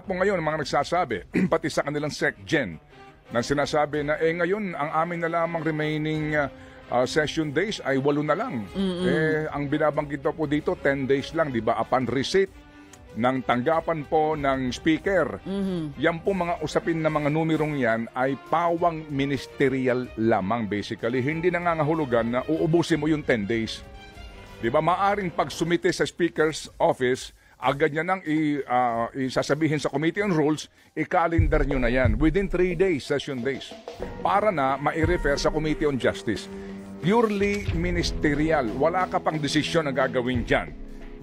Po ngayon, mga nagsasabi, pati sa kanilang SecGen, na sinasabi na ngayon, ang amin na lamang remaining session days ay 8 na lang. Ang binabanggit po dito, 10 days lang, di ba? Upon receipt ng tanggapan po ng speaker. Yan po mga usapin na mga numerong yan ay pawang ministerial lamang basically. Hindi nangangahulugan na uubusin mo yung 10 days. Di ba? Maaring pag sumite sa speaker's office, agad niya nang isasabihin sa Committee on Rules, i-calendar nyo na yan within 3 days, session days, para na ma-refer sa Committee on Justice. Purely ministerial. Wala ka pang desisyon na gagawin dyan.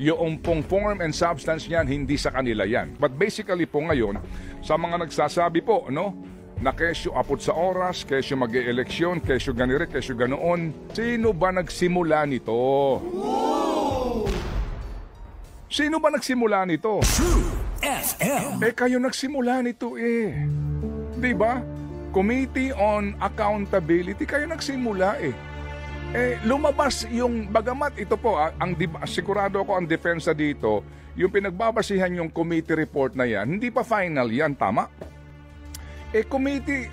Yung pong form and substance niyan, hindi sa kanila yan. But basically po ngayon, sa mga nagsasabi po, no, na kesyo apot sa oras, kesyo mag-e-eleksyon, kesyo ganire, kesyo ganoon, sino ba nagsimula nito? Sino ba nagsimula nito? True FM. Kayo nagsimula nito Di ba? Committee on Accountability, kayo nagsimula lumabas yung bagamat ito po, sigurado ako ang depensa dito, yung pinagbabasihan yung committee report na yan, hindi pa final yan, tama? Committee,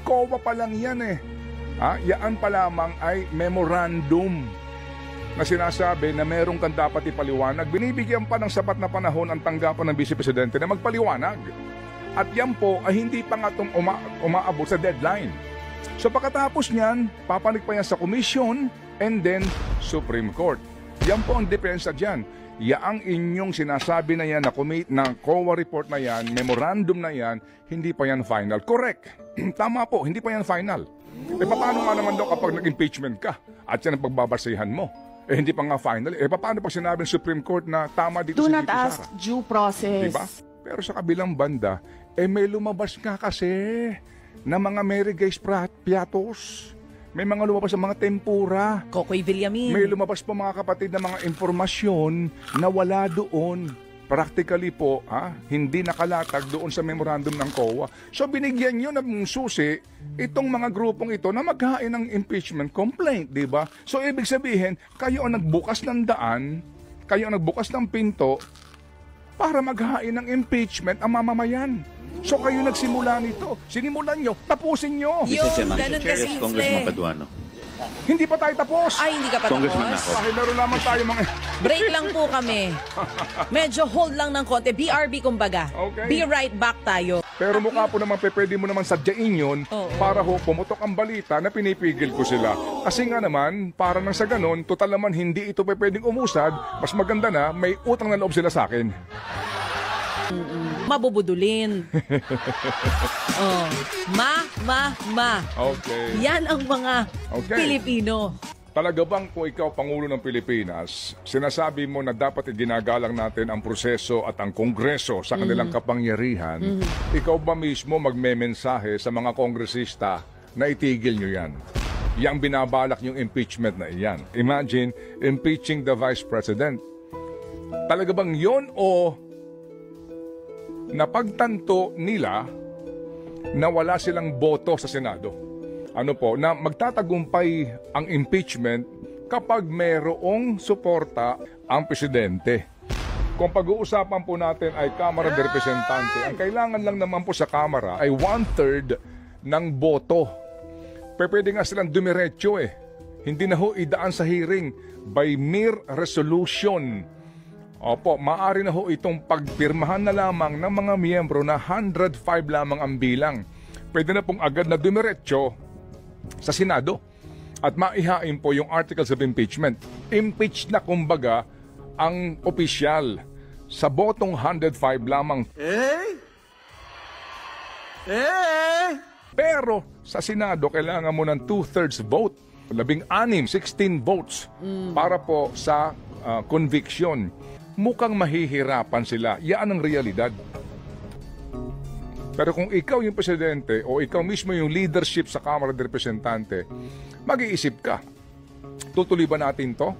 COA pa lang yan Yaan pa lamang ay memorandum na sinasabi na meron kang dapat ipaliwanag. Binibigyan pa ng sapat na panahon ang tanggapan ng Vice Presidente na magpaliwanag. At yan po ay hindi pa nga umaabot sa deadline. So pagkatapos niyan, papanik pa yan sa Commission and then Supreme Court. Yan po ang depensa dyan. Yaang inyong sinasabi na yan na COA report na yan, memorandum na yan, hindi pa yan final. Correct. Tama po, hindi pa yan final. Paano nga naman daw kapag nag-impeachment ka at yan ang pagbabasihan mo? Hindi pa nga final. Paano pag sinabi ng Supreme Court na tama dito Do si not Tito ask Sara? due process. Diba? Pero sa kabilang banda, may lumabas nga kasi na mga Mary Grace Piatos. May mga lumabas sa mga tempura. Kokoy Villamin. May lumabas pa mga kapatid na mga impormasyon na wala doon. Practically po, hindi nakalatag doon sa memorandum ng COA. So binigyan nyo ng susi itong mga grupong ito na maghain ng impeachment complaint, di ba? So ibig sabihin, kayo ang nagbukas ng daan, kayo ang nagbukas ng pinto para maghain ng impeachment ang mamamayan. So kayo nagsimula nito. Sinimulan nyo, tapusin nyo. Yung ganun kasi Congressman Paduano. Hindi pa tayo tapos. Ay, hindi ka pa Congressman tapos. ako. Dahil laro naman tayo mga... Break lang po kami. Medyo hold lang ng konti. BRB kumbaga. Okay. Be right back tayo. Pero mukha po naman, pwede mo naman sadyain yun para pumutok ang balita na pinipigil ko sila. Kasi nga naman, para nang sa ganon, total naman hindi ito pwedeng umusad. Mas maganda na, may utang na loob sila sa akin. Mabubudulin. Okay. Yan ang mga Pilipino. Talaga bang kung ikaw Pangulo ng Pilipinas, sinasabi mo na dapat iginagalang natin ang proseso at ang Kongreso sa kanilang kapangyarihan, ikaw ba mismo magmemensahe sa mga kongresista na itigil nyo yan? Yang binabalak yung impeachment na iyan. Imagine, impeaching the Vice President. Talaga bang yon o napagtanto nila na wala silang boto sa Senado? Na magtatagumpay ang impeachment kapag mayroong suporta ang presidente. Kung pag-uusapan po natin ay Kamara de Representante, ang kailangan lang naman po sa Kamara ay 1/3 ng boto. Pwede nga silang dumiretso Hindi na idaan sa hearing by mere resolution. Opo, maaari na itong pagpirmahan na lamang ng mga miyembro na 105 lamang ang bilang. Pwede na pong agad na dumiretso sa Senado at maihain po yung articles of impeachment. Impeach na kumbaga ang opisyal sa botong 105 lamang. Pero sa Senado, kailangan mo ng 2/3 vote. 16 votes para po sa conviction. Mukhang mahihirapan sila. Yan ang realidad. Pero kung ikaw yung presidente o ikaw mismo yung leadership sa Kamara de Representante, mag-iisip ka, tutuloy ba natin to?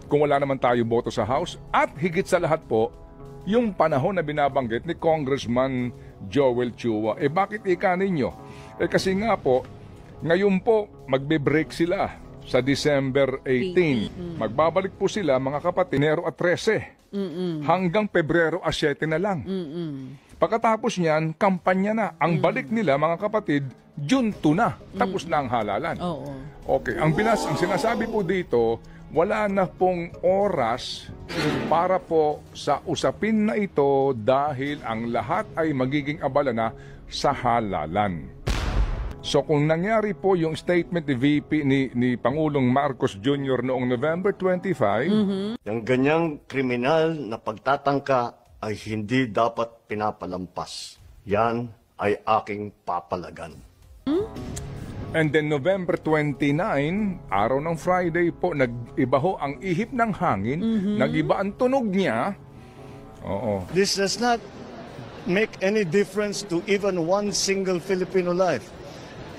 Kung wala naman tayo boto sa House? At higit sa lahat po, yung panahon na binabanggit ni Congressman Joel Chua. Bakit ika ninyo? Kasi nga po, ngayon po, magbe-break sila sa December 18. Magbabalik po sila, mga kapatid, Enero at 13. Hanggang Pebrero 7 na lang. Pagkatapos niyan, kampanya na. Ang balik nila, mga kapatid, June 2 na. Tapos na ang halalan. Oo. Okay, ang sinasabi po dito, wala na pong oras para po sa usapin na ito dahil ang lahat ay magiging abala na sa halalan. So kung nangyari po yung statement ni VP ni Pangulong Marcos Jr. noong November 25, Yung ganyang kriminal na pagtatangka ay hindi dapat pinapalampas. Yan ay aking papalagan. and then November 29, araw ng Friday po, nag-iba ho ang ihip ng hangin, nag-iba ang tunog niya. Oo. This does not make any difference to even one single Filipino life.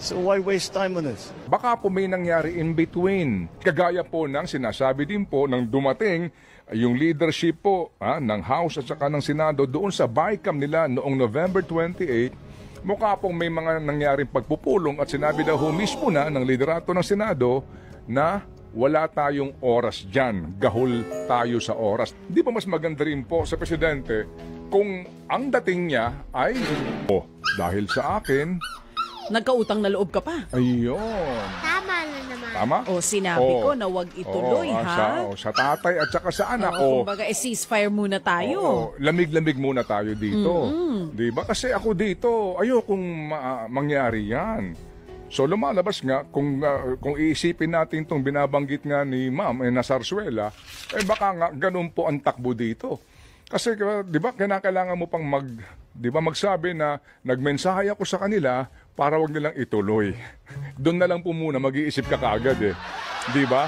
So why waste time on this? Baka po may nangyari in between. Kagaya po ng sinasabi din po ng dumating yung leadership po ng House at saka ng Senado doon sa BICAM nila noong November 28, mukha pong may mga nangyaring pagpupulong at sinabi daw mismo na ng liderato ng Senado na wala tayong oras dyan. Gahol tayo sa oras. Di ba mas maganda rin po sa Presidente kung ang dating niya ay, dahil sa akin, Nagkautang na loob ka pa. ayun. Tama na naman. Tama? O sinabi ko na wag ituloy, ha? Sa tatay at saka sa anak. Kumbaga, ceasefire muna tayo. Lamig-lamig muna tayo dito. Di ba? Kasi ako dito, ayokong mangyari yan. So lumalabas nga, kung iisipin natin itong binabanggit nga ni Ma'am na Sarsuela, baka nga ganun po ang takbo dito. Kasi di ba, kailangan mo pang magsabi na nagmensahe ako sa kanila para wag nilang ituloy. Doon na lang po muna mag-iisip ka kaagad Di ba?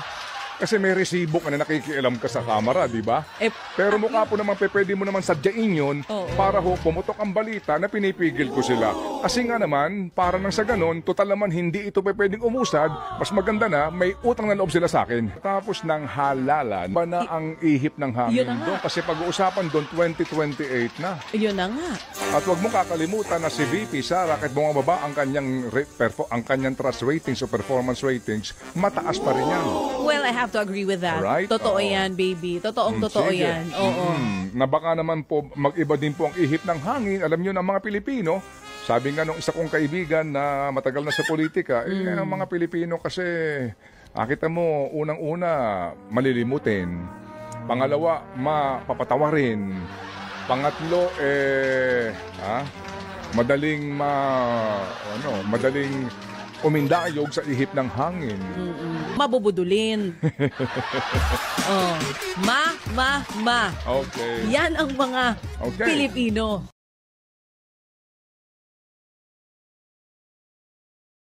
Kasi may resibo ka na nakikialam ka sa kamera, di ba? Pero mukha po naman pwede mo naman sadyain yun para pumutok ang balita na pinipigil ko sila. Kasi nga naman, para nang sa ganon, total naman hindi ito pwedeng umusad, mas maganda na may utang na loob sila sa akin. Tapos ng halalan, ba na ang ihip ng hangin doon? Kasi pag-uusapan doon, 2028 na. Yun na nga. At huwag mo kakalimutan na si VP Sara, kahit bumababa ang kanyang trust ratings o performance ratings, mataas pa rin yan. Well, I have to agree with that. Alright? Totoo Oo. yan, baby. Totoo Sige. yan. Oo. Na baka naman po mag-iba din po ang ihip ng hangin. Alam nyo ng mga Pilipino, sabi nga nung isa kong kaibigan na matagal na sa politika, ang mga Pilipino kasi, kita mo, unang-una, malilimutin. Pangalawa, mapapatawarin. Pangatlo, madaling umindayog sa ihip ng hangin. Mabubudulin. Ma. Okay. Yan ang mga Okay. Pilipino.